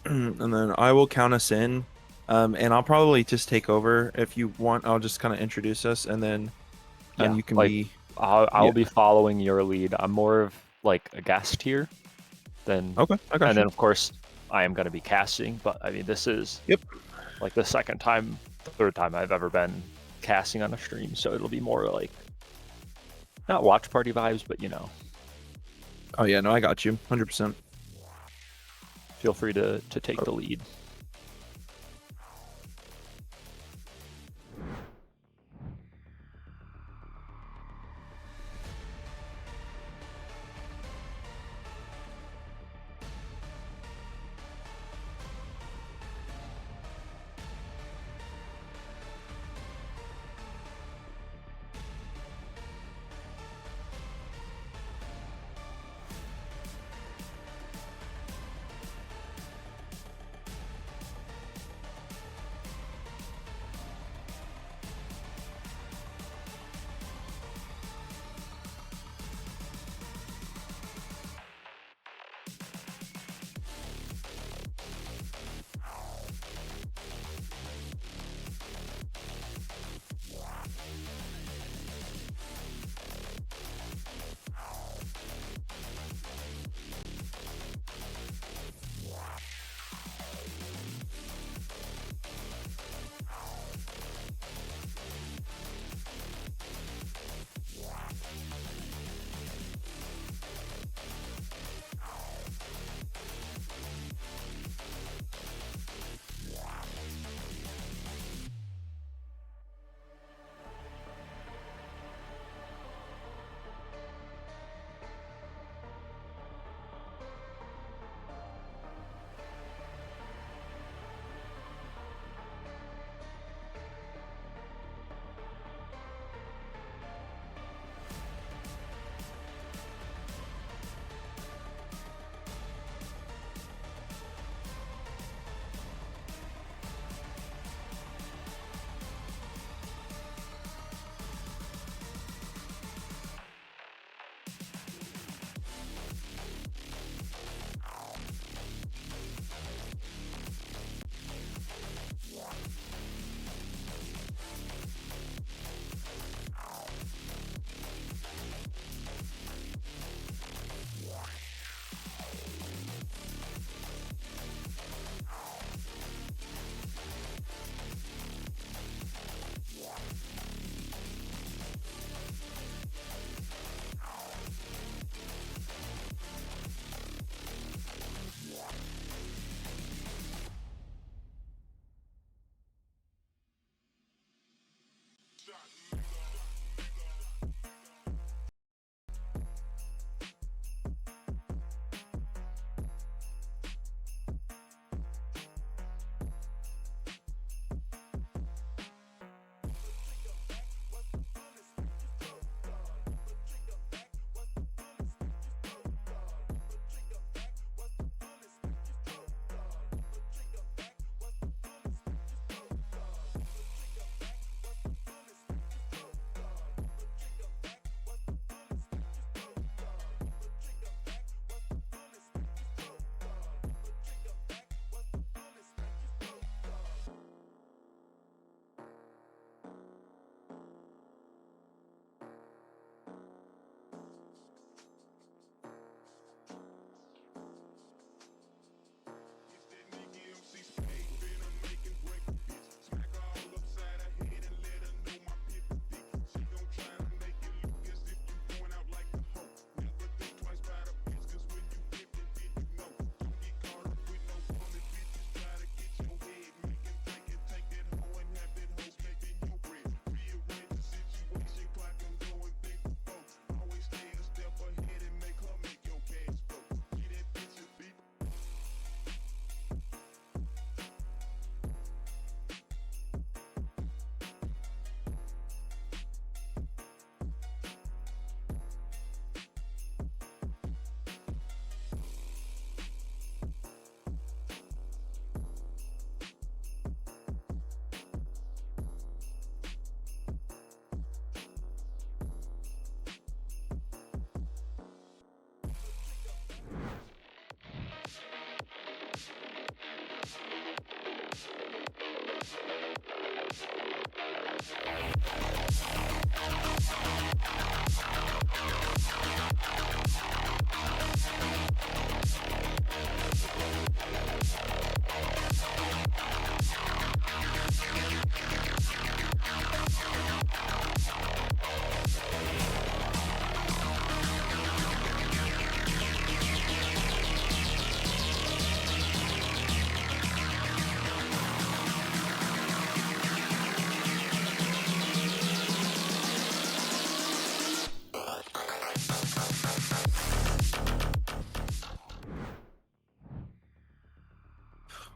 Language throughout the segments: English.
and then I will count us in. And I'll probably just take over if you want. I'll just kind of introduce us, and then Yeah, you can like be I'll yeah. be following your lead. I'm more of like a guest here than, Okay, I got and then you. of course I am going to be casting. But I mean, this is Yep. like the second time, third time I've ever been casting on a stream, so it'll be more like not watch party vibes, but Oh yeah, no, I got you. 100%. feel free to take the lead.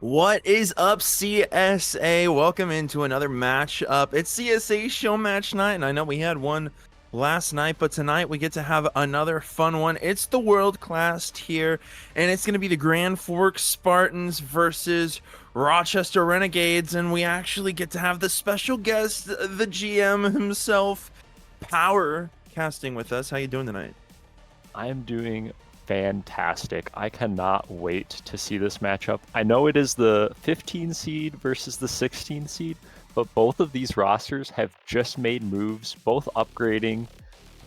What is up, CSA? Welcome into another matchup. It's CSA show match night, and I know we had one last night, but tonight we get to have another fun one. It's the world class tier, and it's going to be the Grand Forks Spartans versus Rochester Renegades, and we actually get to have the special guest, the GM himself, Power, casting with us. How you doing tonight? I am doing fantastic. I cannot wait to see this matchup. I know it is the 15 seed versus the 16 seed, but both of these rosters have just made moves, both upgrading.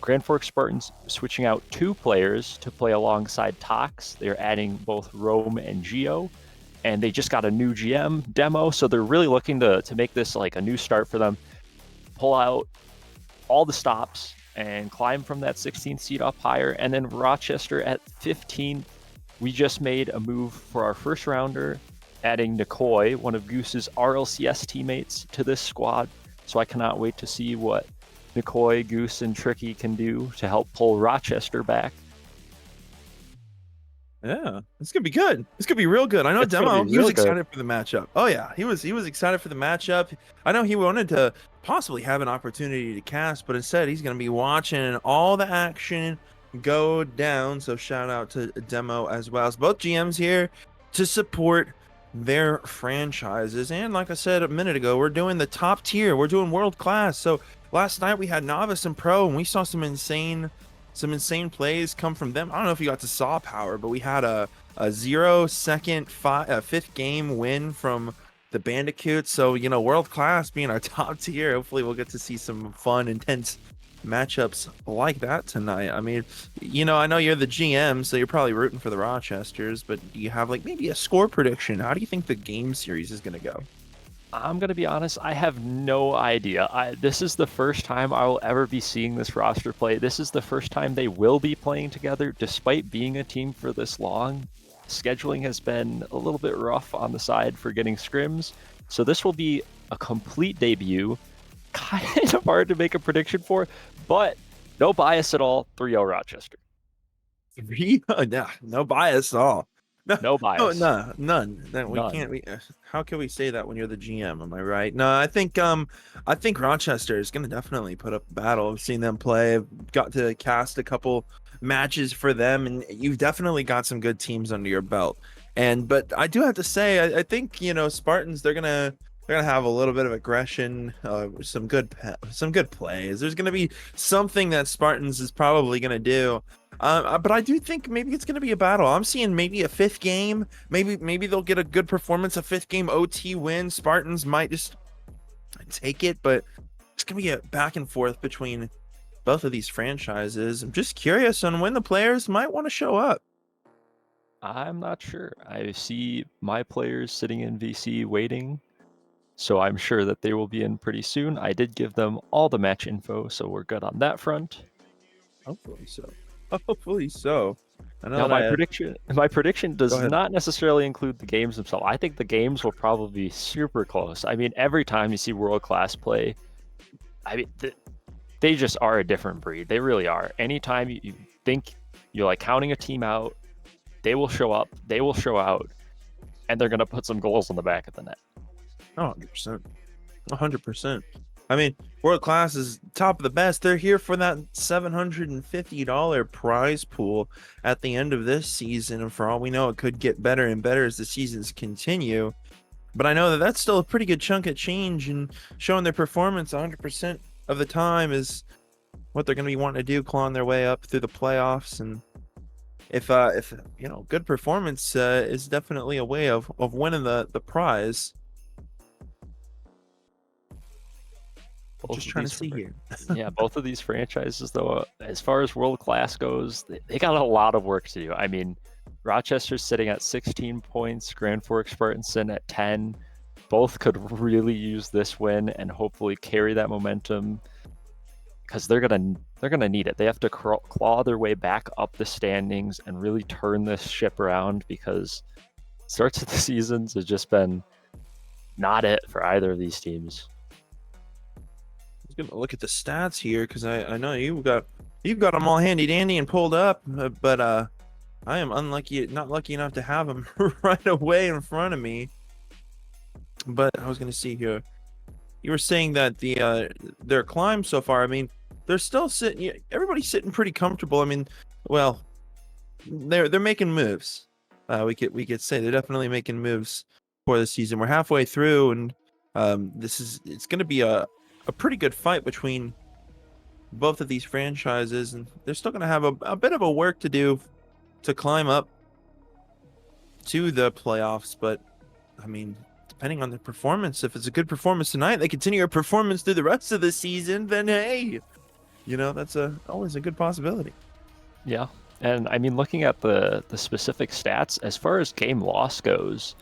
Grand Forks Spartans switching out 2 players to play alongside Tox. They're adding both Rome and Geo, and they just got a new GM demo, so they're really looking to make this like a new start for them. Pull out all the stops and climb from that 16th seed up higher. And then Rochester at 15th, we just made a move for our first rounder, adding Nikoi, one of Goose's RLCS teammates, to this squad. So I cannot wait to see what Nikoi, Goose, and Tricky can do to help pull Rochester back. Yeah, it's gonna be good. It's gonna be real good. I know It's gonna Demo, be he was real good. excited for the matchup. Oh yeah, he was excited for the matchup. I know he wanted to possibly have an opportunity to cast, but instead he's gonna be watching all the action go down. So shout out to Demo as well as both GMs here to support their franchises. And like I said a minute ago, we're doing the top tier. We're doing world class. So last night we had Novice and Pro, and we saw some insane plays come from them. I don't know if you got to saw Power, but we had a 0-second 5th game win from the Bandicoots. So, you know, world class being our top tier. Hopefully we'll get to see some fun, intense matchups like that tonight. I mean, you know, I know you're the GM, so you're probably rooting for the Rochesters, but do you have like maybe a score prediction? How do you think the game series is going to go? I'm going to be honest, I have no idea. This is the first time I will ever be seeing this roster play. This is the first time they will be playing together, despite being a team for this long. Scheduling has been a little bit rough on the side for getting scrims, so this will be a complete debut. Kind of hard to make a prediction for, but no bias at all. 3-0 Rochester. No bias at all. No, No bias. none. That we None. can't. How can we say that when you're the GM? Am I right? No, I think Rochester is going to definitely put up a battle. I've seen them play. I've got to cast a couple matches for them, and you've definitely got some good teams under your belt. But I do have to say, I think Spartans they're gonna have a little bit of aggression, some good plays. There's gonna be something that Spartans is probably gonna do. But I do think maybe it's going to be a battle. I'm seeing maybe a 5th game. Maybe they'll get a good performance, a 5th game OT win. Spartans might just take it, but it's going to be a back and forth between both of these franchises. I'm just curious on when the players might want to show up. I'm not sure. I see my players sitting in VC waiting, so I'm sure that they will be in pretty soon. I did give them all the match info, so we're good on that front. Hopefully so. Hopefully so. I know Now, my prediction does not necessarily include the games themselves. I think the games will probably be super close. I mean, every time you see world class play, I mean, they just are a different breed. They really are. Anytime you think you're like counting a team out, they will show up, they will show out, and they're gonna put some goals on the back of the net. 100%. 100%. I mean, world class is top of the best. They're here for that $750 prize pool at the end of this season. And for all we know, it could get better and better as the seasons continue. But I know that that's still a pretty good chunk of change, and showing their performance 100% of the time is what they're going to be wanting to do, clawing their way up through the playoffs. And if good performance is definitely a way of winning the prize. Just trying to see here. Yeah, both of these franchises, though, as far as world class goes, they got a lot of work to do. I mean, Rochester's sitting at 16 points, Grand Forks Spartans at 10. Both could really use this win and hopefully carry that momentum, because they're gonna need it. They have to claw their way back up the standings and really turn this ship around, because starts of the seasons has just been not it for either of these teams. Gonna look at the stats here, because I know you've got them all handy dandy and pulled up, but I am not lucky enough to have them right away in front of me. But I was gonna see here. You were saying that their climb so far. I mean, they're still sitting. Everybody's sitting pretty comfortable. I mean, well, they're making moves. We could say they're definitely making moves for the season. We're halfway through, and it's going to be a pretty good fight between both of these franchises, and they're still going to have a bit of a work to do to climb up to the playoffs. But I mean, depending on their performance, if it's a good performance tonight, they continue their performance through the rest of the season, then hey, that's always a good possibility. Yeah. And I mean, looking at the specific stats, as far as game loss goes,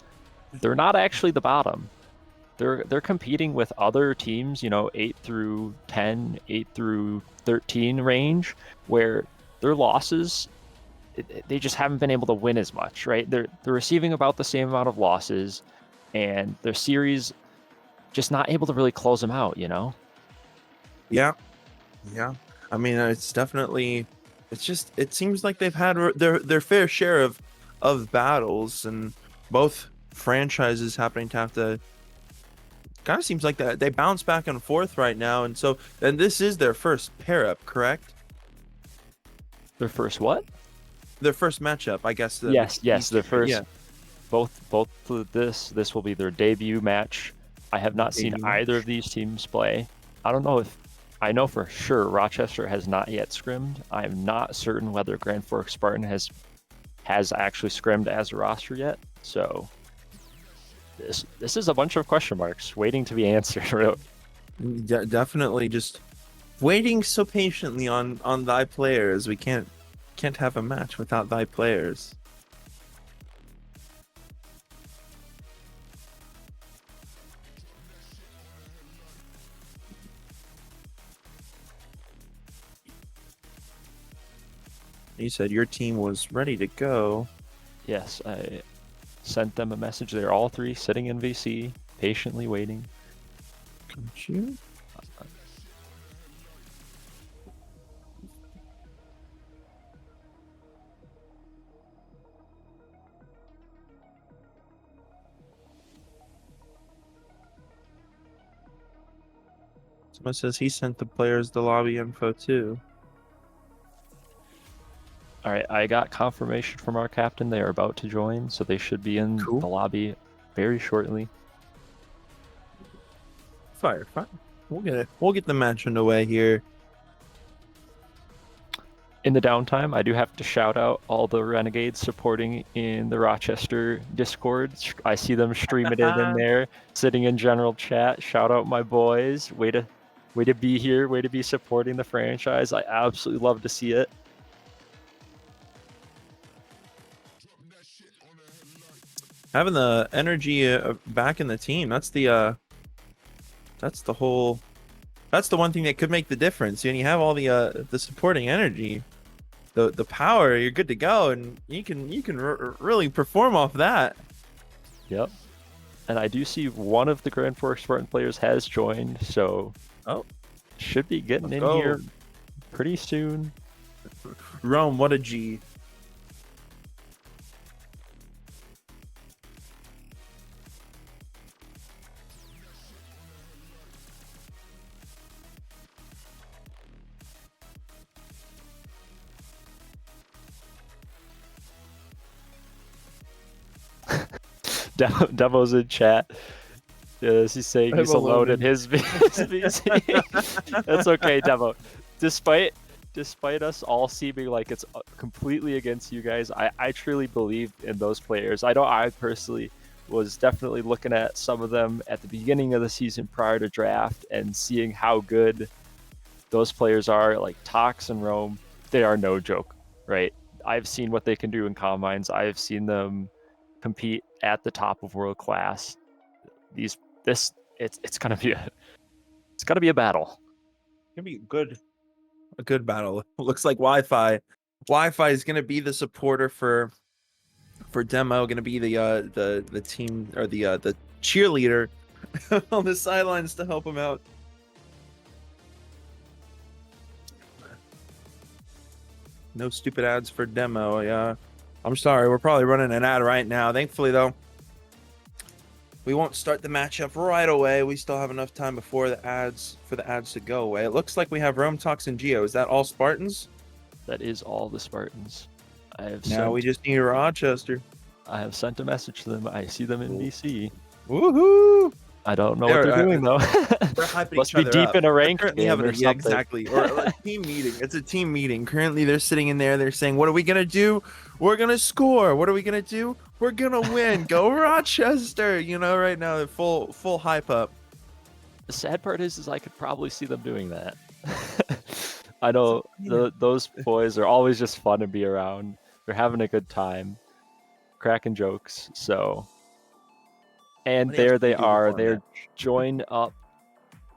they're not actually the bottom. They're competing with other teams, 8 through 10, 8 through 13 range, where their losses, they just haven't been able to win as much, right? They're receiving about the same amount of losses, and their series just not able to really close them out, Yeah. I mean, it's definitely. It seems like they've had their fair share of battles, and both franchises happening to have to. Kind of seems like that they bounce back and forth right now, and this is their first pair up, correct? Their first what? Their first matchup, I guess. Yes, their first. Yeah. Both this will be their debut match. I have not seen either of these teams play. I know for sure Rochester has not yet scrimmed. I am not certain whether Grand Forks Spartan has actually scrimmed as a roster yet. So this is a bunch of question marks waiting to be answered. Definitely, just waiting so patiently on thy players. We can't have a match without thy players. You said your team was ready to go. Yes, I sent them a message. They're all three sitting in VC, patiently waiting. Got you. Someone says he sent the players the lobby info too. All right, I got confirmation from our captain. They are about to join, so they should be in the lobby very shortly. Fire. We'll get the match underway here. In the downtime, I do have to shout out all the Renegades supporting in the Rochester Discord. I see them streaming it in there, sitting in general chat. Shout out my boys. Way to be here. Way to be supporting the franchise. I absolutely love to see it. Having the energy back in the team, that's the one thing that could make the difference. And you have all the supporting energy, the power, you're good to go, and you can really perform off that. Yep. And I do see one of the Grand Forks Spartan players has joined, so should be getting here pretty soon. Rome, what a G. Demo's in chat. He's saying he's alone in his VC. That's okay, Demo. Despite us all seeming like it's completely against you guys, I truly believe in those players. I personally was definitely looking at some of them at the beginning of the season prior to draft and seeing how good those players are, like Tox and Rome. They are no joke, right? I've seen what they can do in combines. I've seen them compete at the top of world class. It's gonna be a battle. It's gonna be a good battle. It looks like Wi-Fi is gonna be the supporter for Demo, gonna be the team, or the cheerleader on the sidelines to help him out. No stupid ads for Demo. Yeah, I'm sorry, we're probably running an ad right now. Thankfully though, We won't start the matchup right away. We still have enough time before the ads to go away. It looks like we have Rome, Tox, and Geo. Is that all Spartans? That is all the Spartans. Now we just need Rochester. I have sent a message to them. I see them in BC. Woohoo! I don't know what they're doing though. They're hyping Must each be other deep up. in a ranked Currently game or yeah, something. exactly. Or a team meeting. It's a team meeting. Currently, they're sitting in there. They're saying, "What are we gonna do? We're gonna score. What are we gonna do? We're gonna win. Go Rochester!" You know, right now they're full hype up. The sad part is I could probably see them doing that. I know those boys are always just fun to be around. They're having a good time, cracking jokes. So, and there they are. They're joined up,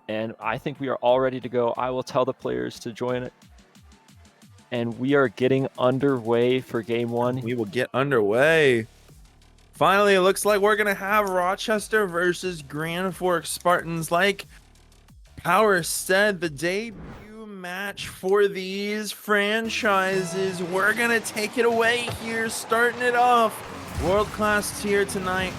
and I think we are all ready to go. I will tell the players to join it, and we are getting underway for game one. We will get underway. Finally, it looks like we're gonna have Rochester versus Grand Forks Spartans. Like Power said, the debut match for these franchises. We're gonna take it away here, starting it off. World-class tier tonight.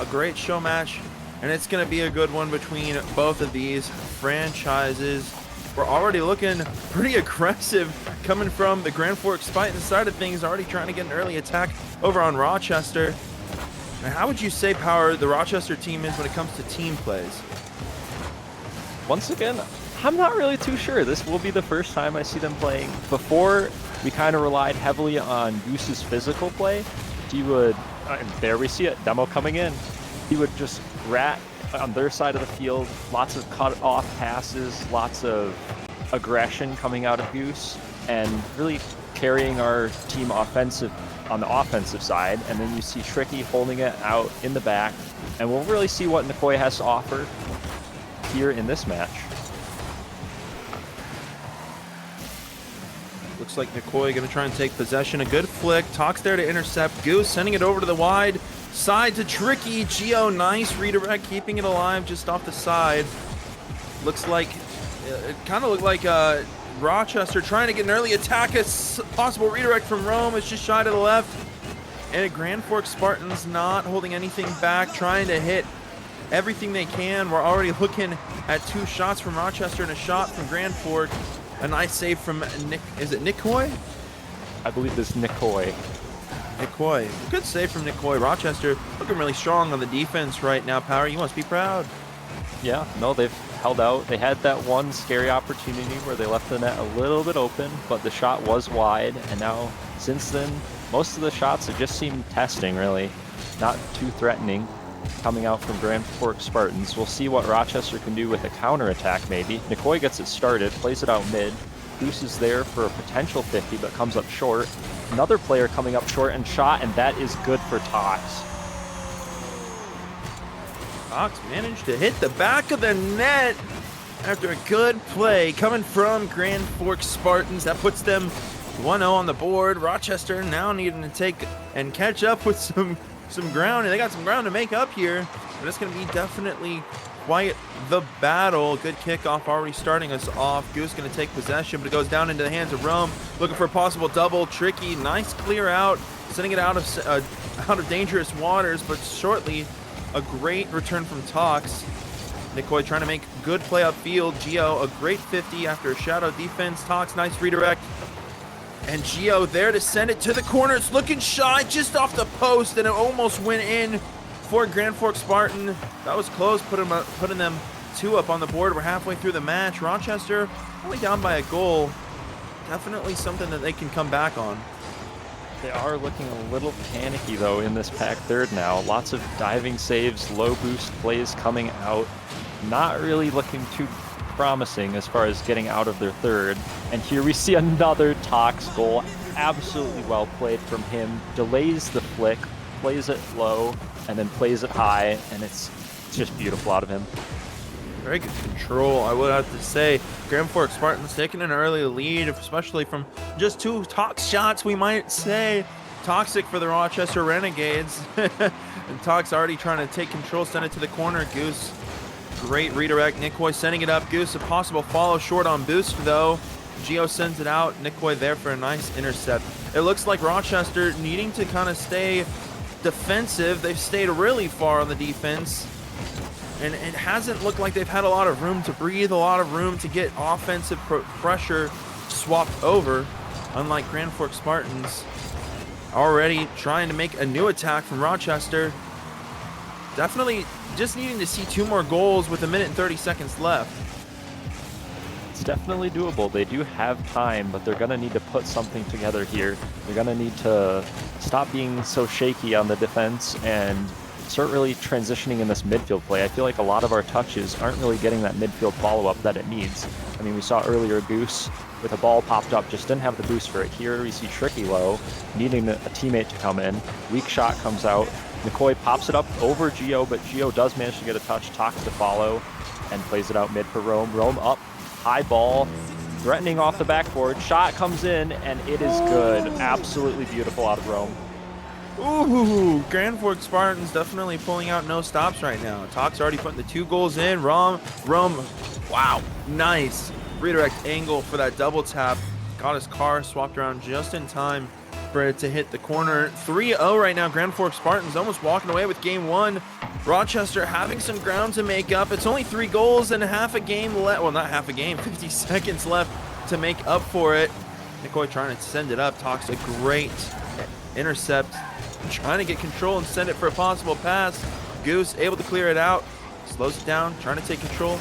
A great show match, and it's gonna be a good one between both of these franchises. We're already looking pretty aggressive coming from the Grand Forks Spartans side of things, already trying to get an early attack over on Rochester. Now, how would you say, Power, the Rochester team is when it comes to team plays? Once again, I'm not really too sure. This will be the first time I see them playing. Before, we kind of relied heavily on Goose's physical play. He would, there we see it, demo coming in. He would just rat on their side of the field, lots of cut-off passes, lots of aggression coming out of Goose, and really carrying our team on the offensive side. And then you see Tricky holding it out in the back, and we'll really see what Nikoi has to offer here in this match. Looks like Nikoi going to try and take possession. A good flick. Tox there to intercept. Goose sending it over to the wide side to Tricky. Geo, nice redirect, keeping it alive just off the side. Looks like, it kind of looked like Rochester trying to get an early attack. A possible redirect from Rome. It's just shy to the left. And a Grand Forks Spartans not holding anything back, trying to hit everything they can. We're already looking at 2 shots from Rochester and a shot from Grand Fork. A nice save from Nick. Is it Nikoi? I believe it's Nikoi. Nikoi. Good save from Nikoi. Rochester looking really strong on the defense right now. Power, you must be proud. Yeah, no, they've held out. They had that one scary opportunity where they left the net a little bit open, but the shot was wide. And now, since then, most of the shots have just seemed testing, really. Not too threatening coming out from Grand Forks Spartans. We'll see what Rochester can do with a counterattack, maybe. Nikoi gets it started, plays it out mid. Goose is there for a potential 50, but comes up short. Another player coming up short and shot, and that is good for Tox. Tox managed to hit the back of the net after a good play coming from Grand Forks Spartans. That puts them 1-0 on the board. Rochester now needing to take and catch up with some ground, and they got some ground to make up here, but it's going to be definitely quite the battle. Good kickoff already starting us off. Goose going to take possession, but it goes down into the hands of Rome, looking for a possible double. Tricky, nice clear out, sending it out of dangerous waters, but shortly a great return from Tox. Nikoi trying to make good play upfield. Geo, a great 50 after a shadow defense. Tox, nice redirect. And Geo there to send it to the corner. It's looking shy just off the post, and it almost went in for Grand Forks Spartan. That was close, putting them 2 up on the board. We're halfway through the match. Rochester only down by a goal. Definitely something that they can come back on. They are looking a little panicky, though, in this pack third now. Lots of diving saves, low boost plays coming out. Not really looking too promising as far as getting out of their third. And here we see another Tox goal. Absolutely well played from him. Delays the flick, plays it low, and then plays it high, and it's just beautiful out of him. Very good control, I would have to say. Grand Forks Spartans taking an early lead, especially from just 2 Tox shots, we might say. Toxic for the Rochester Renegades. And Tox already trying to take control, send it to the corner. Goose, great redirect. Nikoi sending it up. Goose, a possible follow short on boost, though. Geo sends it out. Nikoi there for a nice intercept. It looks like Rochester needing to kind of stay defensive. They've stayed really far on the defense. And it hasn't looked like they've had a lot of room to breathe, a lot of room to get offensive pressure swapped over, unlike Grand Forks Spartans. Already trying to make a new attack from Rochester. Definitely just needing to see 2 more goals with 1 minute and 30 seconds left. It's definitely doable. They do have time, but they're going to need to put something together here. They're going to need to stop being so shaky on the defense and start really transitioning in this midfield play. I feel like a lot of our touches aren't really getting that midfield follow-up that it needs. I mean, we saw earlier Goose with a ball popped up, just didn't have the boost for it. Here we see Tricky low, needing a teammate to come in. Weak shot comes out. McCoy pops it up over Gio, but Gio does manage to get a touch. Talks to follow and plays it out mid for Rome. Rome up, high ball, threatening off the backboard. Shot comes in, and it is good. Absolutely beautiful out of Rome. Ooh, Grand Forks Spartans definitely pulling out no stops right now. Talk's already putting the 2 goals in. Rome, wow, nice redirect angle for that double tap. Got his car swapped around just in time for it to hit the corner. 3-0 right now. Grand Forks Spartans almost walking away with game 1. Rochester having some ground to make up. It's only 3 goals and half a game left. Well, not half a game, 50 seconds left to make up for it. McCoy trying to send it up. Talks a great intercept, trying to get control and send it for a possible pass. Goose able to clear it out, slows it down, trying to take control.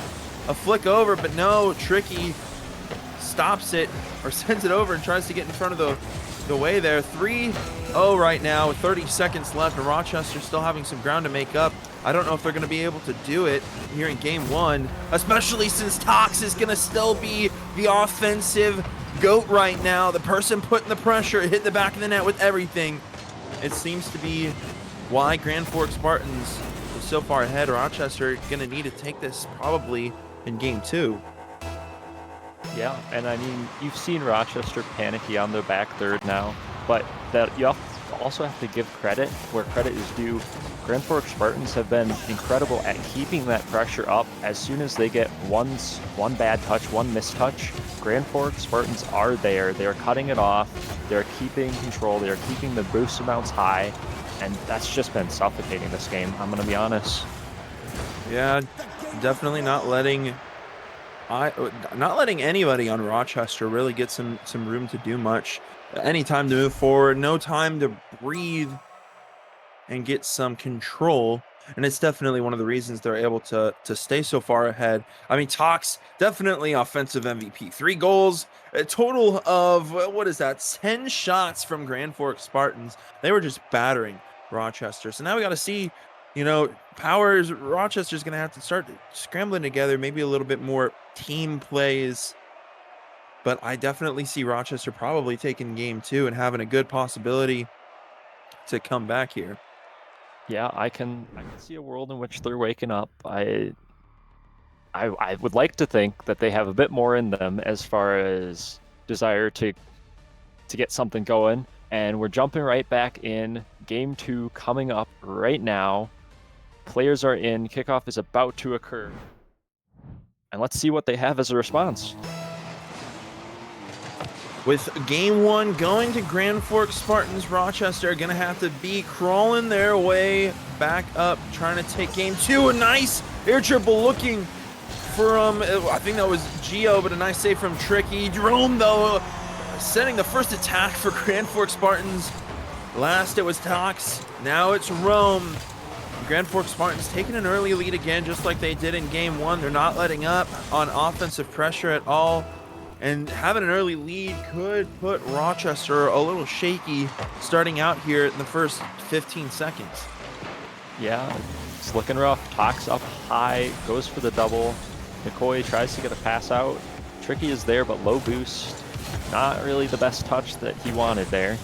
A flick over, but no, Tricky stops it or sends it over and tries to get in front of the way there. 3-0 right now with 30 seconds left, and Rochester still having some ground to make up. I don't know if they're going to be able to do it here in game 1, especially since Tox is going to still be the offensive GOAT right now, the person putting the pressure, hit the back of the net with everything. It seems to be why Grand Forks Spartans is so far ahead. Rochester going to need to take this probably in game 2. Yeah, and I mean, you've seen Rochester panicky on their back third now, but that you also have to give credit where credit is due. Grand Forks Spartans have been incredible at keeping that pressure up. As soon as they get one bad touch, one mistouch, Grand Forks Spartans are there. They're cutting it off. They're keeping control. They're keeping the boost amounts high, and that's just been suffocating this game. I'm going to be honest. Yeah, definitely not letting anybody on Rochester really get some room to do much. Any time to move forward, no time to breathe and get some control. And it's definitely one of the reasons they're able to stay so far ahead. I mean, Tox, definitely offensive MVP. 3 goals, a total of, what is that, 10 shots from Grand Forks Spartans. They were just battering Rochester. So now we got to see, Powers, Rochester's going to have to start scrambling together, maybe a little bit more team plays. But I definitely see Rochester probably taking game 2 and having a good possibility to come back here. Yeah, I can see a world in which they're waking up. I would like to think that they have a bit more in them as far as desire to get something going. And we're jumping right back in. Game 2 coming up right now. Players are in. Kickoff is about to occur. And let's see what they have as a response. With game 1 going to Grand Forks Spartans, Rochester are going to have to be crawling their way back up, trying to take game 2. A nice air triple looking from, I think that was Gio, but a nice save from Tricky. Jerome, though, sending the first attack for Grand Forks Spartans. Last it was Tox, now it's Rome. Grand Forks Spartans taking an early lead again, just like they did in game 1. They're not letting up on offensive pressure at all. And having an early lead could put Rochester a little shaky starting out here in the first 15 seconds. Yeah, it's looking rough. Tox up high, goes for the double. McCoy tries to get a pass out. Tricky is there, but low boost. Not really the best touch that he wanted there.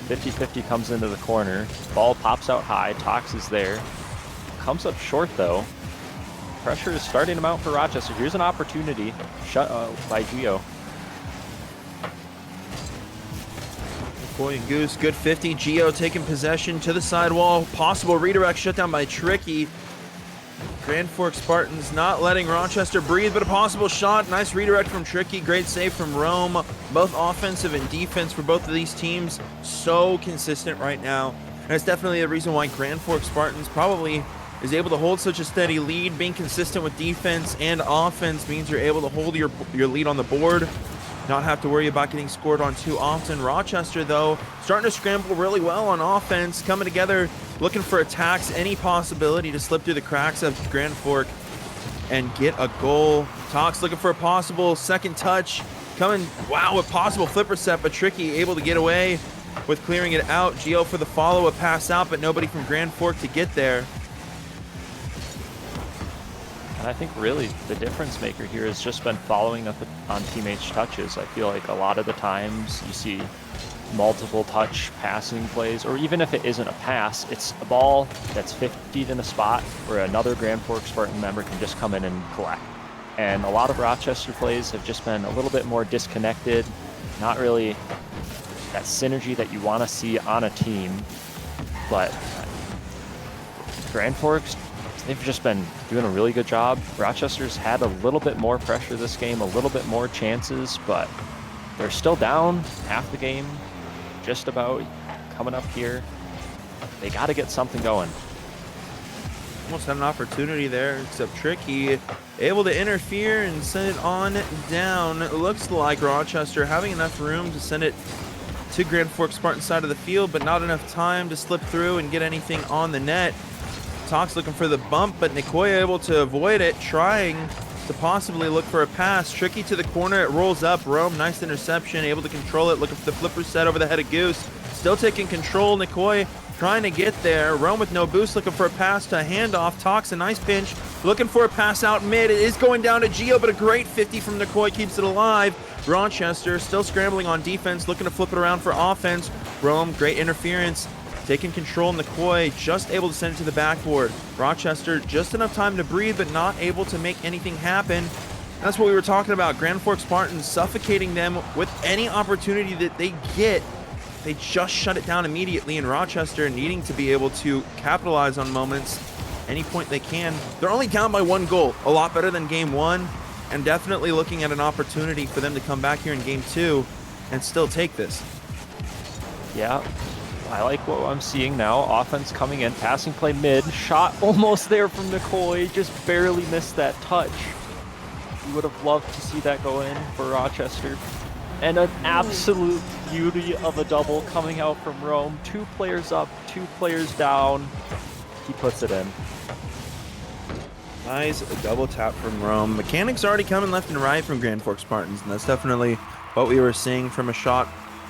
50-50 comes into the corner. Ball pops out high. Tox is there. Comes up short, though. Pressure is starting to mount for Rochester. Here's an opportunity. Shut by Gio. McCoy and Goose, good 50. Gio taking possession to the sidewall. Possible redirect shut down by Tricky. Grand Forks Spartans not letting Rochester breathe, but a possible shot. Nice redirect from Tricky. Great save from Rome. Both offensive and defense for both of these teams. So consistent right now. And it's definitely the reason why Grand Forks Spartans probably is able to hold such a steady lead. Being consistent with defense and offense means you're able to hold your lead on the board, not have to worry about getting scored on too often. Rochester, though, starting to scramble really well on offense, coming together, looking for attacks, any possibility to slip through the cracks of Grand Fork and get a goal. Tox looking for a possible second touch, coming, wow, a possible flipper set, but Tricky able to get away with clearing it out. Gio for the follow, a pass out, but nobody from Grand Fork to get there. And I think really the difference maker here has just been following up on teammates' touches. I feel like a lot of the times you see multiple touch passing plays, or even if it isn't a pass, it's a ball that's 50 feet in a spot where another Grand Forks Spartan member can just come in and collect. And a lot of Rochester plays have just been a little bit more disconnected, not really that synergy that you want to see on a team. But Grand Forks, they've just been doing a really good job. Rochester's had a little bit more pressure this game, a little bit more chances, but they're still down half the game, just about coming up here. They got to get something going. Almost had an opportunity there, except Tricky able to interfere and send it on down. It looks like Rochester having enough room to send it to Grand Forks Spartan side of the field, but not enough time to slip through and get anything on the net. Tox looking for the bump, but Nikoya able to avoid it, trying to possibly look for a pass. Tricky to the corner, it rolls up. Rome, nice interception, able to control it, looking for the flipper set over the head of Goose. Still taking control, Nikoya trying to get there. Rome with no boost, looking for a pass to handoff. Tox, a nice pinch, looking for a pass out mid. It is going down to Gio, but a great 50 from Nikoya keeps it alive. Rochester still scrambling on defense, looking to flip it around for offense. Rome, great interference, taking control. Nikoya just able to send it to the backboard. Rochester just enough time to breathe, but not able to make anything happen. That's what we were talking about. Grand Forks Spartans suffocating them with any opportunity that they get. They just shut it down immediately, and Rochester needing to be able to capitalize on moments any point they can. They're only down by 1 goal, a lot better than game 1, and definitely looking at an opportunity for them to come back here in game 2 and still take this. Yeah, I like what I'm seeing now. Offense coming in, passing play mid, shot almost there from Nikoya, just barely missed that touch. You would have loved to see that go in for Rochester. And an absolute beauty of a double coming out from Rome. 2 players up, 2 players down. He puts it in. Nice double tap from Rome. Mechanics already coming left and right from Grand Forks Spartans, and that's definitely what we were seeing from a shot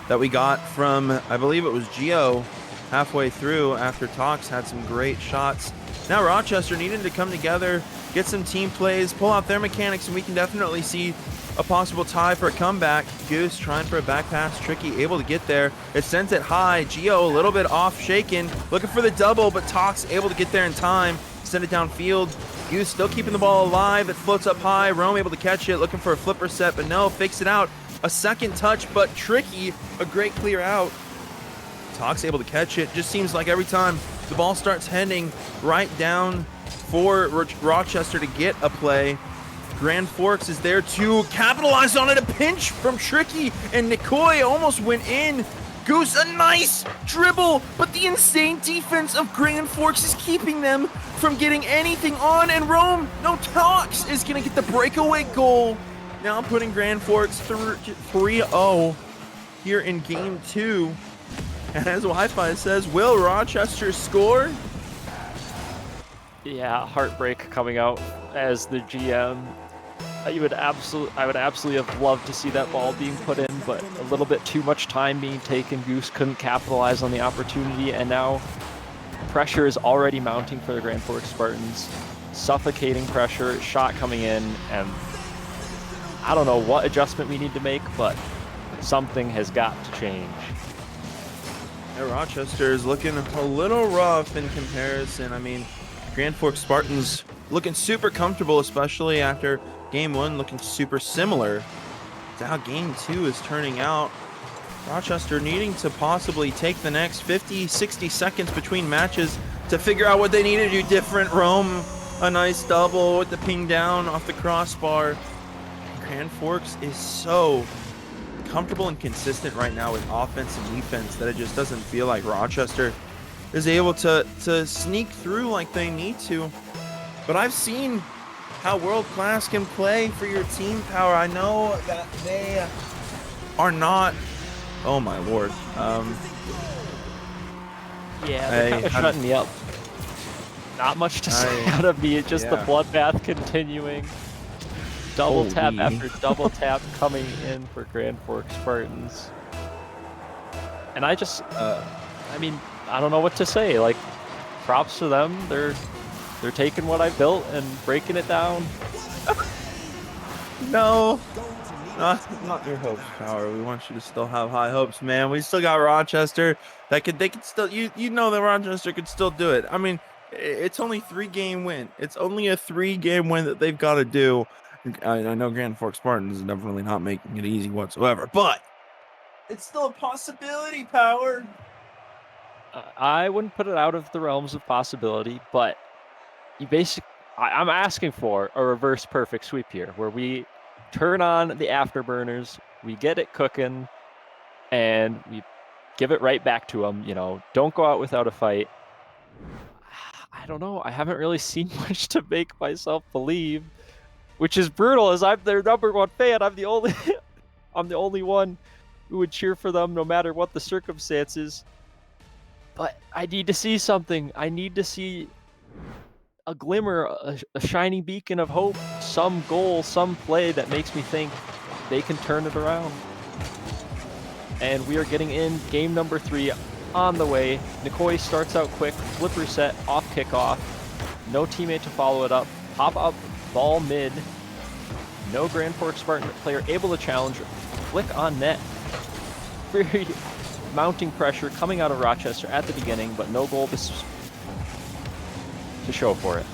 that we got from, I believe it was Gio, halfway through after Tox had some great shots. Now Rochester needing to come together, get some team plays, pull out their mechanics, and we can definitely see a possible tie for a comeback. Goose trying for a back pass, Tricky able to get there. It sends it high. Gio a little bit off shaken, looking for the double, but Tox able to get there in time, send it downfield. Goose still keeping the ball alive. It floats up high. Rome able to catch it, looking for a flipper set, but no, fakes it out. A second touch, but Tricky, a great clear out. Tox able to catch it. Just seems like every time the ball starts heading right down for Rochester to get a play, Grand Forks is there to capitalize on it. A pinch from Tricky, and Nikoya almost went in. Goose, a nice dribble, but the insane defense of Grand Forks is keeping them from getting anything on, and Rome, no, Tox is going to get the breakaway goal. Now putting Grand Forks 3-0 here in game 2. And as Wi-Fi says, will Rochester score? Yeah, heartbreak coming out as the GM. I would absolutely have loved to see that ball being put in, but a little bit too much time being taken. Goose couldn't capitalize on the opportunity, and now pressure is already mounting for the Grand Forks Spartans. Suffocating pressure, shot coming in, and I don't know what adjustment we need to make, but something has got to change. Yeah, Rochester is looking a little rough in comparison. I mean, Grand Forks Spartans looking super comfortable, especially after game 1 looking super similar to how game 2 is turning out. Rochester needing to possibly take the next 50, 60 seconds between matches to figure out what they need to do different. Rome, a nice double with the ping down off the crossbar. Grand Forks is so comfortable and consistent right now with offense and defense that it just doesn't feel like Rochester is able to sneak through like they need to. But I've seen how world class can play for your team power. I know that they are not. Oh my lord. Yeah, they're kind of shutting me up. Not much to say out of me. Just the bloodbath continuing. Double tap after double tap coming in for Grand Forks Spartans. And I just, I mean, I don't know what to say. Like, props to them. They're taking what I built and breaking it down. No, not your hopes, Power. We want you to still have high hopes, man. We still got Rochester. They could still, you know that Rochester could still do it. I mean, it's only 3-game win. It's only a 3-game win that they've got to do. I know Grand Forks Spartans is definitely not making it easy whatsoever, but it's still a possibility, Power. I wouldn't put it out of the realms of possibility, but you I'm asking for a reverse perfect sweep here, where we turn on the afterburners, we get it cooking, and we give it right back to them. You know, don't go out without a fight. I don't know. I haven't really seen much to make myself believe, which is brutal, as I'm their #1 fan. I'm the only one who would cheer for them no matter what the circumstances. But I need to see something. I need to see a glimmer, a shining beacon of hope, some goal, some play that makes me think they can turn it around. And we are getting in game number 3 on the way. Nikoi starts out quick, flipper set, off kickoff. No teammate to follow it up. Pop up, ball mid. No Grand Forks Spartan player able to challenge. Flick on net. Very mounting pressure coming out of Rochester at the beginning, but no goal to show for it.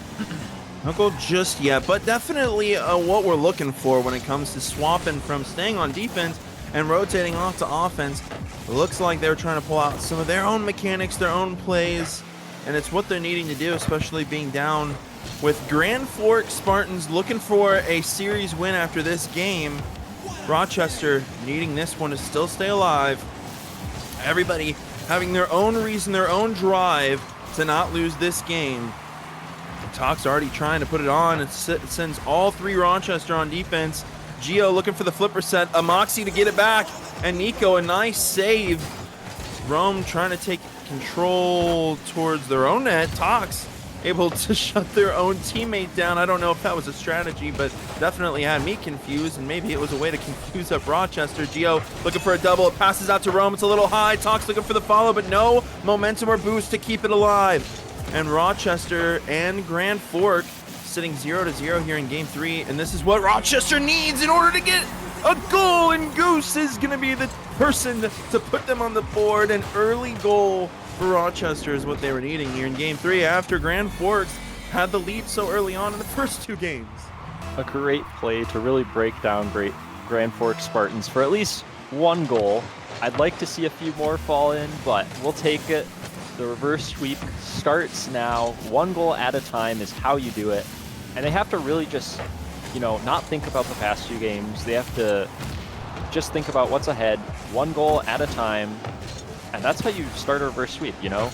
No goal just yet, but definitely what we're looking for when it comes to swapping from staying on defense and rotating off to offense. It looks like they're trying to pull out some of their own mechanics, their own plays, and it's what they're needing to do, especially being down with Grand Forks Spartans looking for a series win after this game. Rochester needing this one to still stay alive. Everybody having their own reason, their own drive to not lose this game. Talk's already trying to put it on. It sends all 3 Rochester on defense. Gio looking for the flipper set. Amoxie to get it back. And Nico, a nice save. Rome trying to take control towards their own net. Talks able to shut their own teammate down. I don't know if that was a strategy, but definitely had me confused, and maybe it was a way to confuse up Rochester. Gio looking for a double. It passes out to Rome. It's a little high. Talks looking for the follow, but no momentum or boost to keep it alive. And Rochester and Grand Fork sitting 0-0 here in game 3, and this is what Rochester needs in order to get a goal, and Goose is going to be the person to put them on the board. An early goal for Rochester is what they were needing here in game 3 after Grand Forks had the lead so early on in the first 2 games. A great play to really break down great Grand Forks Spartans for at least 1 goal. I'd like to see a few more fall in, but we'll take it. The reverse sweep starts now. 1 goal at a time is how you do it. And they have to really just, you know, not think about the past 2 games. They have to just think about what's ahead, 1 goal at a time. And that's how you start a reverse sweep, you know?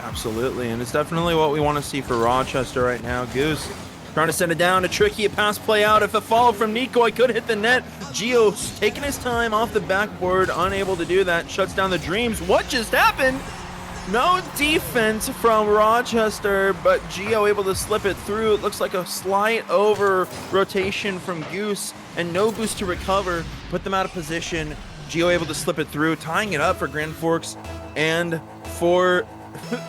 Absolutely, and it's definitely what we want to see for Rochester right now. Goose trying to send it down, a tricky pass play out. If a follow from Nico, I could hit the net. Gio's taking his time off the backboard, unable to do that. Shuts down the Dreams. What just happened? No defense from Rochester, but Gio able to slip it through. It looks like a slight over rotation from Goose, and no boost to recover. Put them out of position. Gio able to slip it through, tying it up for Grand Forks and for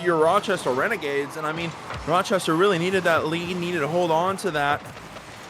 your Rochester Renegades. And I mean, Rochester really needed that lead, needed to hold on to that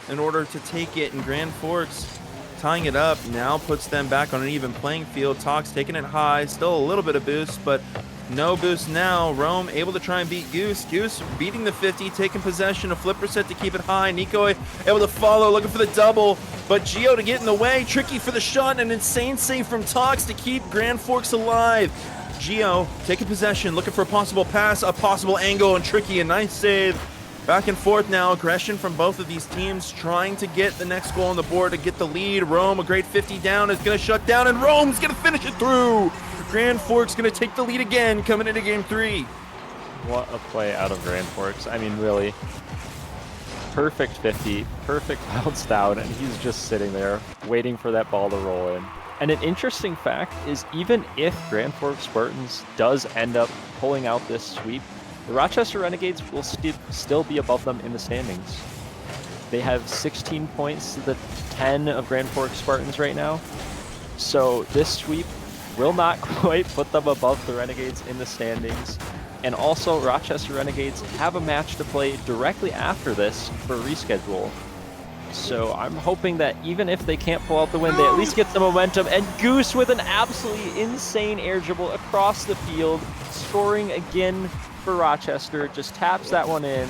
in order to take it. And Grand Forks tying it up now puts them back on an even playing field. Talks taking it high, still a little bit of boost, but no boost now. Rome able to try and beat Goose. Goose beating the 50, taking possession. A flipper set to keep it high. Nico able to follow, looking for the double, but Gio to get in the way. Tricky for the shot. An insane save from Talks to keep Grand Forks alive. Gio taking possession, looking for a possible pass, a possible angle, and Tricky, a nice save. Back and forth now, aggression from both of these teams, trying to get the next goal on the board to get the lead. Rome, a great 50 down, is going to shut down, and Rome's going to finish it through. Grand Forks going to take the lead again coming into game 3. What a play out of Grand Forks. I mean, really, perfect 50, perfect bounce down, and he's just sitting there waiting for that ball to roll in. And an interesting fact is, even if Grand Forks Spartans does end up pulling out this sweep, the Rochester Renegades will still be above them in the standings. They have 16 points to the 10 of Grand Forks Spartans right now. So this sweep will not quite put them above the Renegades in the standings. And also, Rochester Renegades have a match to play directly after this for reschedule. So I'm hoping that even if they can't pull out the win, they at least get some momentum. And Goose with an absolutely insane air dribble across the field, scoring again for Rochester. Just taps that one in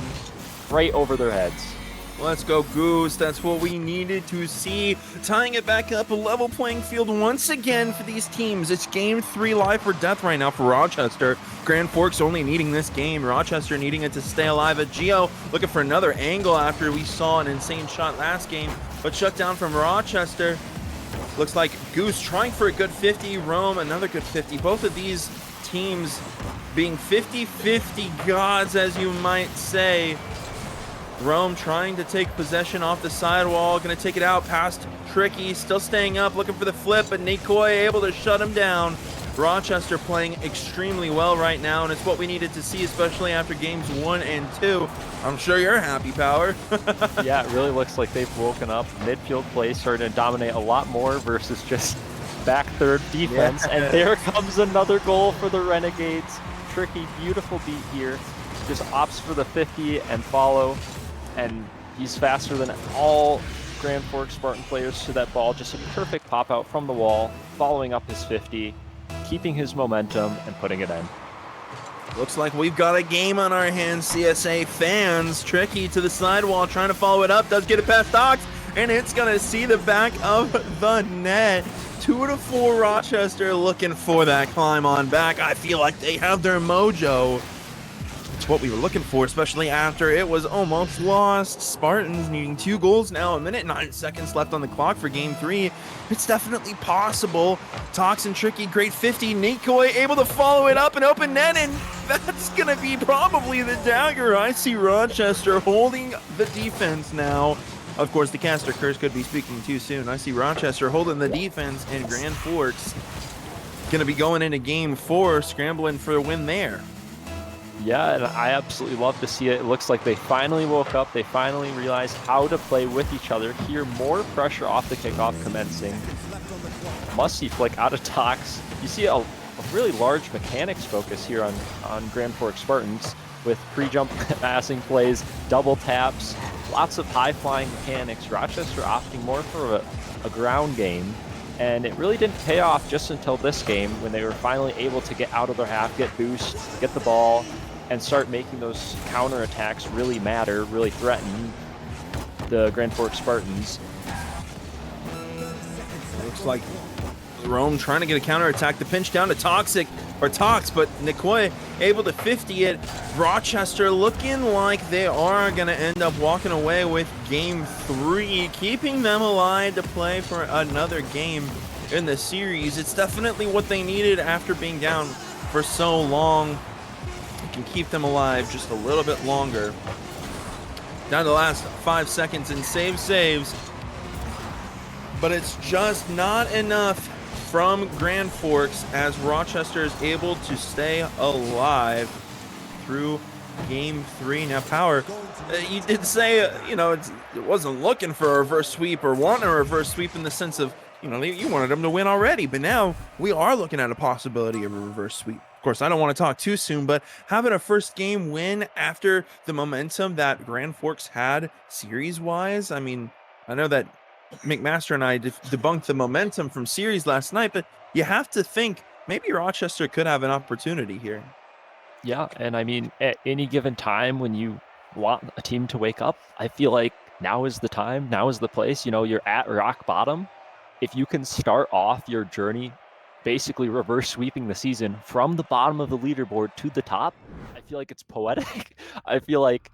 right over their heads. Let's go, Goose. That's what we needed to see. Tying it back up, a level playing field once again for these teams. It's game 3, life or death right now for Rochester. Grand Forks only needing this game. Rochester needing it to stay alive. At Geo looking for another angle after we saw an insane shot last game, but shut down from Rochester. Looks like Goose trying for a good 50. Rome, another good 50. Both of these teams being 50-50 gods, as you might say. Rome trying to take possession off the sidewall, going to take it out past Tricky, still staying up, looking for the flip, but Nikoi able to shut him down. Rochester playing extremely well right now, and it's what we needed to see, especially after games 1 and 2. I'm sure you're happy, Power. Yeah, it really looks like they've woken up. Midfield play starting to dominate a lot more versus just back third defense. Yeah. And there comes another goal for the Renegades. Tricky, beautiful beat here. Just opts for the 50 and follow. And he's faster than all Grand Forks Spartan players to that ball. Just a perfect pop out from the wall, following up his 50, keeping his momentum and putting it in. Looks like we've got a game on our hands, CSA fans. Tricky to the sidewall, trying to follow it up, does get it past Docs, and it's gonna see the back of the net. 2-4 Rochester looking for that climb on back. I feel like they have their mojo. It's what we were looking for, especially after it was almost lost. Spartans needing 2 goals now, 1 minute and 9 seconds left on the clock for game 3. It's definitely possible. Tox and Tricky, great 50. Nikoi able to follow it up and open net, and that's gonna be probably the dagger. I see Rochester holding the defense now. Of course, the caster curse could be speaking too soon. I see Rochester holding the defense, and Grand Forks gonna be going into game 4, scrambling for a win there. Yeah, and I absolutely love to see it. It looks like they finally woke up. They finally realized how to play with each other. Here, more pressure off the kickoff commencing. Musty flick out of Tox. You see a really large mechanics focus here on Grand Forks Spartans with pre-jump passing plays, double taps, lots of high-flying mechanics. Rochester opting more for a ground game. And it really didn't pay off just until this game when they were finally able to get out of their half, get boost, get the ball, and start making those counterattacks really matter, really threaten the Grand Forks Spartans. Looks like Rome trying to get a counterattack. The pinch down to Tox, but Nikoi able to 50 it. Rochester looking like they are going to end up walking away with game 3, keeping them alive to play for another game in the series. It's definitely what they needed after being down for so long. It can keep them alive just a little bit longer. Down to the last 5 seconds and saves. But it's just not enough from Grand Forks as Rochester is able to stay alive through game 3. Now, Power, you did say, it wasn't looking for a reverse sweep or wanting a reverse sweep in the sense of, you wanted them to win already, but now we are looking at a possibility of a reverse sweep. Of course, I don't want to talk too soon, but having a first game win after the momentum that Grand Forks had series-wise, I mean, I know that McMaster and I debunked the momentum from series last night, but you have to think maybe Rochester could have an opportunity here. Yeah, and I mean, at any given time when you want a team to wake up, I feel like now is the time, now is the place. You're at rock bottom. If you can start off your journey basically reverse sweeping the season from the bottom of the leaderboard to the top, I feel like it's poetic. I feel like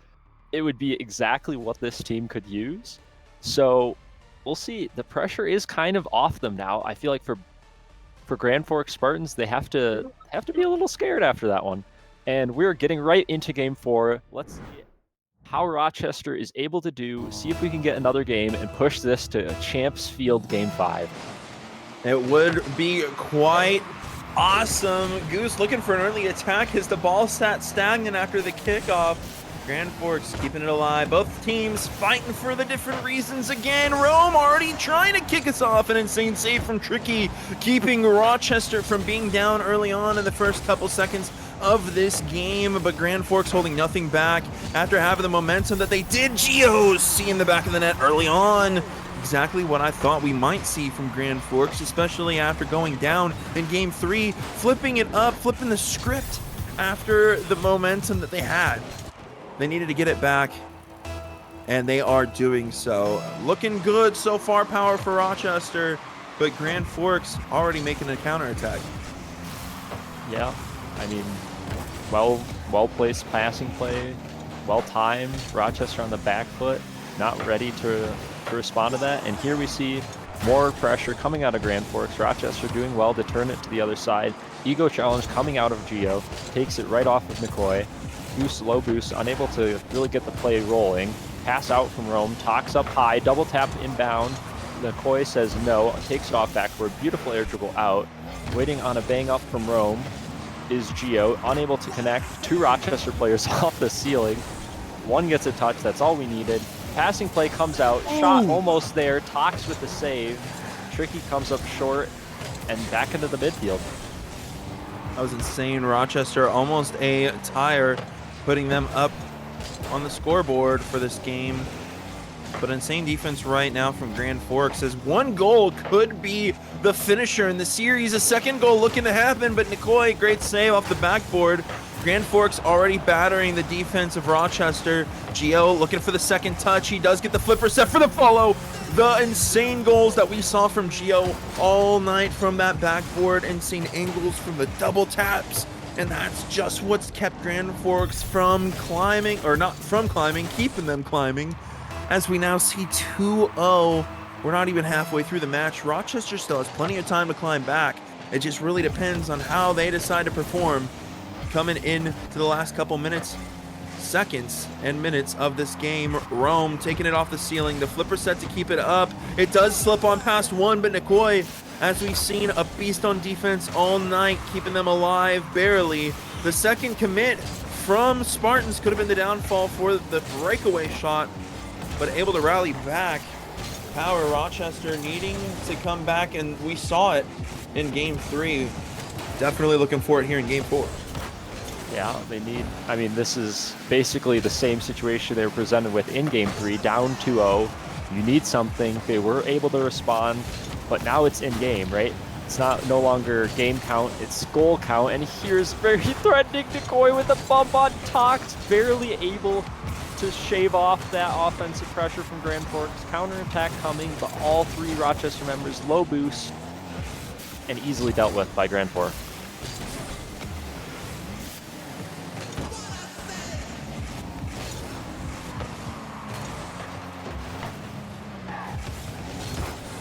it would be exactly what this team could use. So we'll see. The pressure is kind of off them now. I feel like for for Grand Forks Spartans, they have to be a little scared after that one. And we're getting right into game 4. Let's see how Rochester is able to do. See if we can get another game and push this to Champs Field game 5. It would be quite awesome. Goose looking for an early attack as the ball sat stagnant after the kickoff. Grand Forks keeping it alive. Both teams fighting for the different reasons again. Rome already trying to kick us off. An insane save from Tricky, keeping Rochester from being down early on in the first couple seconds of this game. But Grand Forks holding nothing back after having the momentum that they did. GOC in the back of the net early on. Exactly what I thought we might see from Grand Forks, especially after going down in game 3, flipping it up, flipping the script after the momentum that they had. They needed to get it back, and they are doing so. Looking good so far, power for Rochester, but Grand Forks already making a counterattack. Yeah, I mean, well-placed passing play, well-timed. Rochester on the back foot, not ready to respond to that. And here we see more pressure coming out of Grand Forks. Rochester doing well to turn it to the other side. Ego challenge coming out of Geo, takes it right off of McCoy. Boost, low boost, unable to really get the play rolling. Pass out from Rome, talks up high, double tap inbound. McCoy says no, takes it off backward. Beautiful air dribble out. Waiting on a bang up from Rome is Geo, unable to connect. 2 Rochester players off the ceiling. 1 gets a touch, that's all we needed. Passing play comes out, shot almost there, Tox with the save. Tricky comes up short and back into the midfield. That was insane. Rochester almost a tire, putting them up on the scoreboard for this game. But insane defense right now from Grand Forks, as 1 goal could be the finisher in the series. A second goal looking to happen, but Nikoi, great save off the backboard. Grand Forks already battering the defense of Rochester. Gio looking for the second touch. He does get the flipper set for the follow. The insane goals that we saw from Gio all night from that backboard. Insane angles from the double taps. And that's just what's kept Grand Forks from climbing, or not from climbing, keeping them climbing. As we now see 2-0. We're not even halfway through the match. Rochester still has plenty of time to climb back. It just really depends on how they decide to perform coming in to the last couple seconds and minutes of this game. Rome taking it off the ceiling. The flipper set to keep it up. It does slip on past 1, but Nikoi, as we've seen, a beast on defense all night, keeping them alive barely. The second commit from Spartans could have been the downfall for the breakaway shot, but able to rally back. Power Rochester needing to come back, and we saw it in game 3. Definitely looking for it here in game 4. Yeah, they need, I mean, this is basically the same situation they were presented with in game 3, down 2-0. You need something. They were able to respond, but now it's in game, right? It's no longer game count, it's goal count. And here's very threatening Nikoi with a bump on Tox, barely able to shave off that offensive pressure from Grand Forks. Counterattack coming, but all 3 Rochester members low boost and easily dealt with by Grand Forks.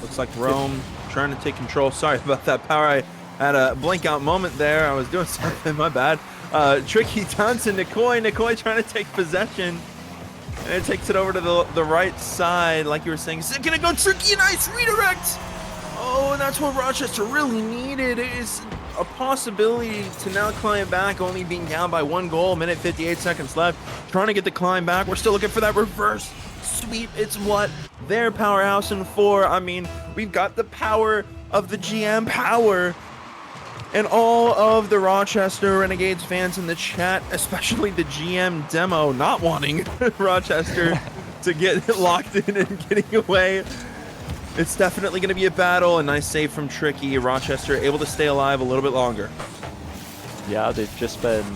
Looks like Rome trying to take control. Sorry about that, Power. I had a blank out moment there. I was doing something, my bad. Tricky Johnson, Nikoi trying to take possession. And it takes it over to the right side, like you were saying. Is it gonna go Tricky? Nice redirect! Oh, and that's what Rochester really needed. It is a possibility to now climb back, only being down by 1 goal, minute 58 seconds left. Trying to get the climb back. We're still looking for that reverse sweep. It's what they're powerhousing for. I mean, we've got the power of the GM power. And all of the Rochester Renegades fans in the chat, especially the GM demo, not wanting Rochester to get locked in and getting away. It's definitely going to be a battle. A nice save from Tricky. Rochester able to stay alive a little bit longer. Yeah, they've just been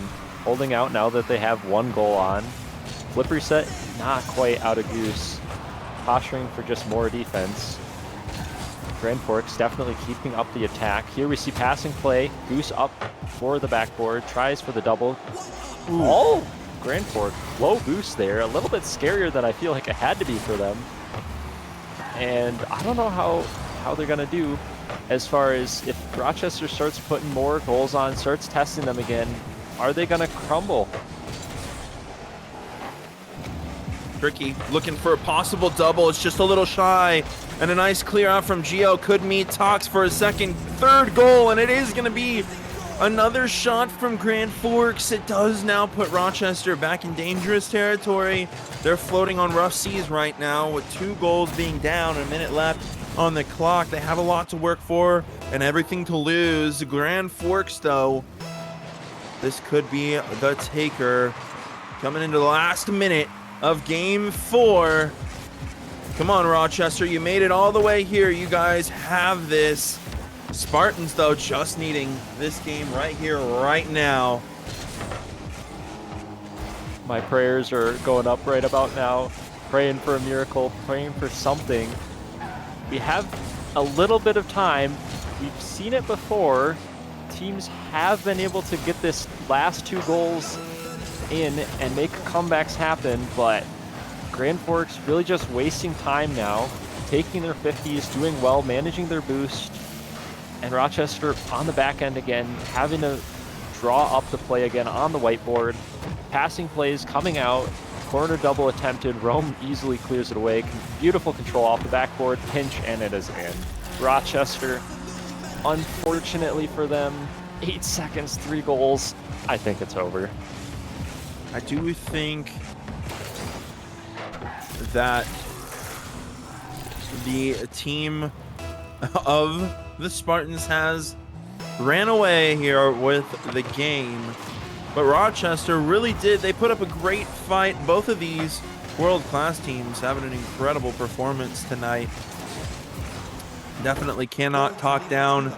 holding out now that they have 1 goal on. Flip reset, not quite out of Goose. Posturing for just more defense. Grand Forks definitely keeping up the attack. Here we see passing play. Goose up for the backboard. Tries for the double. Oh, Grand Forks. Low boost there. A little bit scarier than I feel like it had to be for them. And I don't know how they're going to do. as far as if Rochester starts putting more goals on, starts testing them again, are they going to crumble? Tricky, looking for a possible double. It's just a little shy. And a nice clear out from Gio could meet Tox for a third goal, and it is going to be another shot from Grand Forks. It does now put Rochester back in dangerous territory. They're floating on rough seas right now with 2 goals being down, a minute left on the clock. They have a lot to work for and everything to lose. Grand Forks, though, this could be the taker coming into the last minute of game 4. Come on, Rochester, you made it all the way here. You guys have this. Spartans, though, just needing this game right here, right now. My prayers are going up right about now, praying for a miracle, praying for something. We have a little bit of time. We've seen it before. Teams have been able to get this last 2 goals in and make comebacks happen, but Grand Forks really just wasting time now, taking their 50s, doing well, managing their boost, and Rochester on the back end again, having to draw up the play again on the whiteboard. Passing plays coming out, corner double attempted, Rome easily clears it away. Beautiful control off the backboard, pinch, and it is in. Rochester, unfortunately for them, 8 seconds, 3 goals. I think it's over. I do think that the team of the Spartans has ran away here with the game, but Rochester really did. They put up a great fight. Both of these world-class teams having an incredible performance tonight. Definitely cannot talk down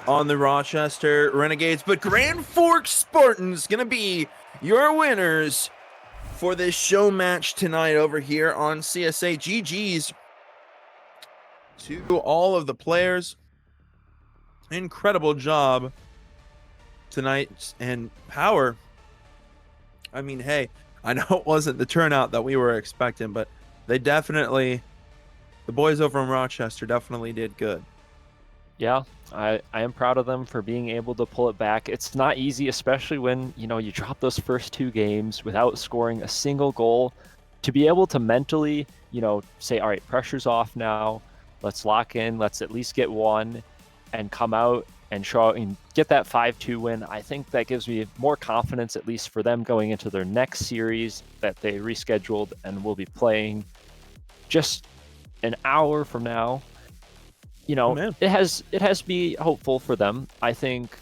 on the Rochester Renegades, but Grand Forks Spartans gonna be your winners for this show match tonight over here on CSA. GG's to all of the players. Incredible job tonight. And Power, I mean, hey, I know it wasn't the turnout that we were expecting, but they definitely, the boys over in Rochester definitely did good. Yeah, I am proud of them for being able to pull it back. It's not easy, especially when, you know, you drop those first 2 games without scoring a single goal. To be able to mentally, you know, say, all right, pressure's off now. Let's lock in. Let's at least get 1 and come out and show and get that 5-2 win. I think that gives me more confidence, at least for them going into their next series that they rescheduled and will be playing just an hour from now. You know, it has to be hopeful for them. I think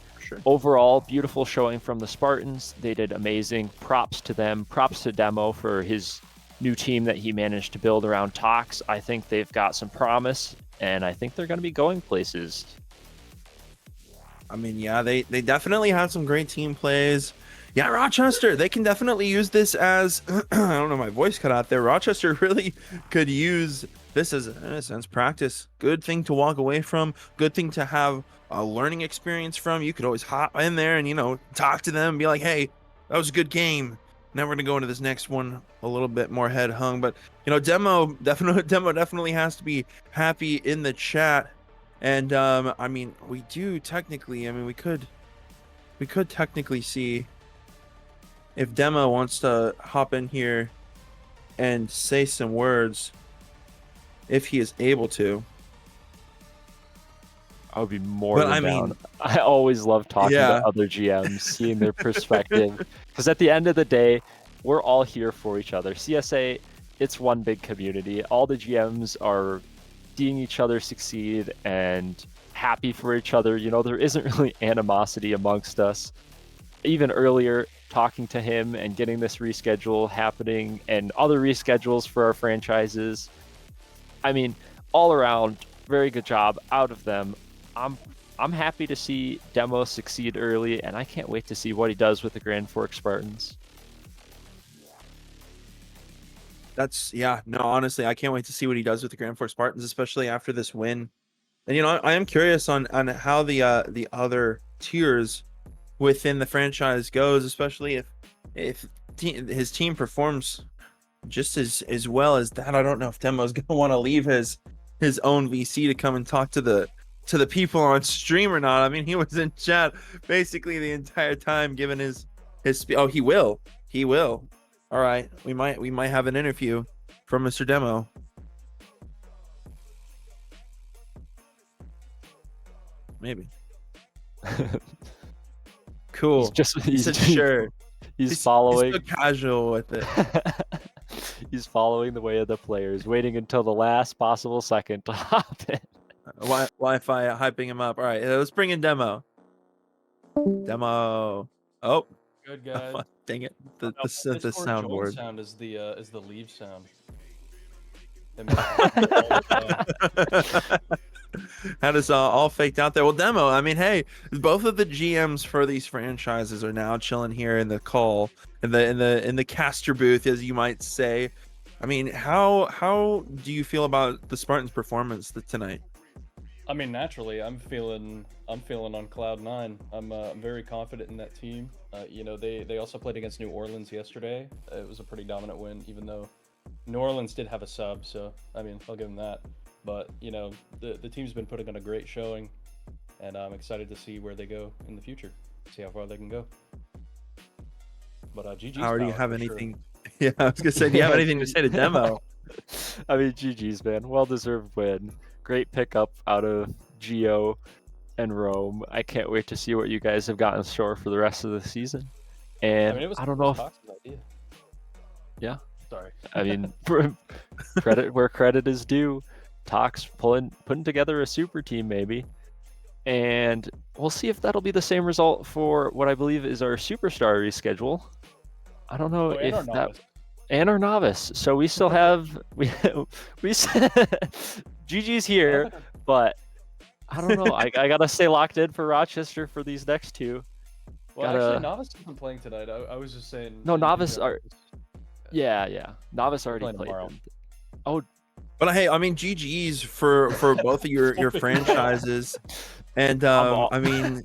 overall, beautiful showing from the Spartans. They did amazing. Props to them. Props to Demo for his new team that he managed to build around Tox. I think they've got some promise, and I think they're going to be going places. I mean, yeah, they definitely have some great team plays. Yeah, Rochester, they can definitely use this as, I don't know, my voice cut out there. Rochester really could use this as, in a sense, practice. Good thing to walk away from. Good thing to have a learning experience from. You could always hop in there and, you know, talk to them and be like, hey, that was a good game. Now we're going to go into this next one a little bit more head hung. But, you know, Demo definitely has to be happy in the chat. And, I mean, we do technically, I mean, we could technically see if Demo wants to hop in here and say some words, if he is able to. I would be more than down. I always love talking to other GMs, seeing their perspective. Because at the end of the day, we're all here for each other. CSA, it's one big community. All the GMs are seeing each other succeed and happy for each other. You know, there isn't really animosity amongst us. Even earlier, talking to him and getting this reschedule happening and other reschedules for our franchises. I mean, all around, very good job out of them. I'm happy to see Demo succeed early, and I can't wait to see what he does with the Grand Forks Spartans. Honestly, I can't wait to see what he does with the Grand Forks Spartans, especially after this win. And, you know, I am curious on how the other tiers within the franchise goes, especially if his team performs just as well as that. I don't know if Demo's gonna want to leave his own VC to come and talk to to the people on stream or not. I mean, he was in chat basically the entire time giving his oh, he will. All right, we might have an interview from Mr. Demo. Maybe. Cool. He's sure. He's following. He's so casual with it. He's following the way of the players, waiting until the last possible second to hop in. Wi-Fi hyping him up. All right, let's bring in Demo. Demo. Oh, good guys. Oh, dang it! The Discord soundboard sound is the leave sound. Had us all faked out there. Well, Demo, I mean, hey, both of the GMs for these franchises are now chilling here in the call, in the caster booth, as you might say. I mean, how do you feel about the Spartans' performance tonight? I mean, naturally, I'm feeling on cloud 9. I'm very confident in that team. You know, they also played against New Orleans yesterday. It was a pretty dominant win, even though New Orleans did have a sub. So I mean, I'll give them that. But you know, the team's been putting on a great showing, and I'm excited to see where they go in the future. See how far they can go. But GG's. How do you have anything? Sure. Yeah, I was gonna say, do you have anything to say to Demo? I mean, GG's, man. Well-deserved win. Great pickup out of Geo and Rome. I can't wait to see what you guys have got in store for the rest of the season. And I, mean, I don't know if... idea. Yeah. Sorry. I mean, credit where credit is due. Tox putting together a super team, maybe. And we'll see if that'll be the same result for what I believe is our superstar reschedule. I don't know if that... And our novice. So we still have GG's here, but I don't know. I gotta stay locked in for Rochester for these next two. Well, actually, novice isn't playing tonight. I was just saying. No, novice are. Yeah. Novice already played. Oh, but hey, I mean, GG's for both of your franchises, and I mean.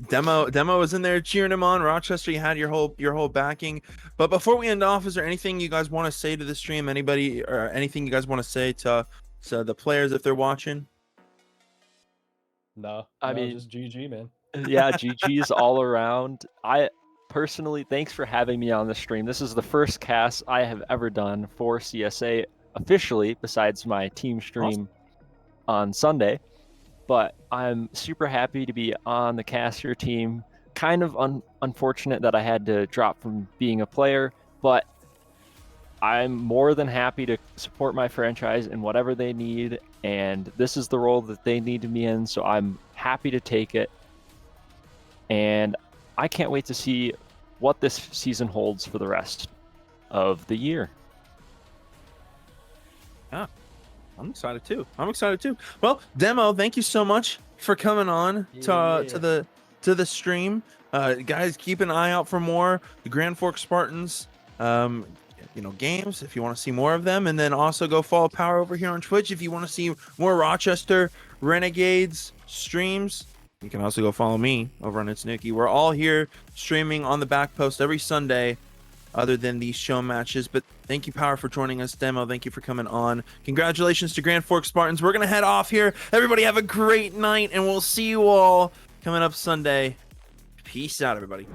Demo was in there cheering him on. Rochester, you had your whole backing. But before we end off, is there anything you guys want to say to the stream? Anybody or anything you guys want to say to the players if they're watching? No, I mean just GG, man. Yeah, GG's all around. I personally, thanks for having me on the stream. This is the first cast I have ever done for CSA officially, besides my team stream on Sunday. But I'm super happy to be on the caster team. Kind of unfortunate that I had to drop from being a player, but I'm more than happy to support my franchise in whatever they need, and this is the role that they need me in, so I'm happy to take it. And I can't wait to see what this season holds for the rest of the year. Yeah. I'm excited too. Well, Demo, thank you so much for coming on to the stream. Guys, keep an eye out for more the Grand Forks Spartans games if you want to see more of them, and then also go follow Power over here on Twitch if you want to see more Rochester Renegades streams. You can also go follow me over on It's Nuki. We're all here streaming on the Backpost every Sunday, other than these show matches. But thank you, Power, for joining us. Demo, thank you for coming on. Congratulations to Grand Forks Spartans. We're going to head off here. Everybody have a great night, and we'll see you all coming up Sunday. Peace out, everybody.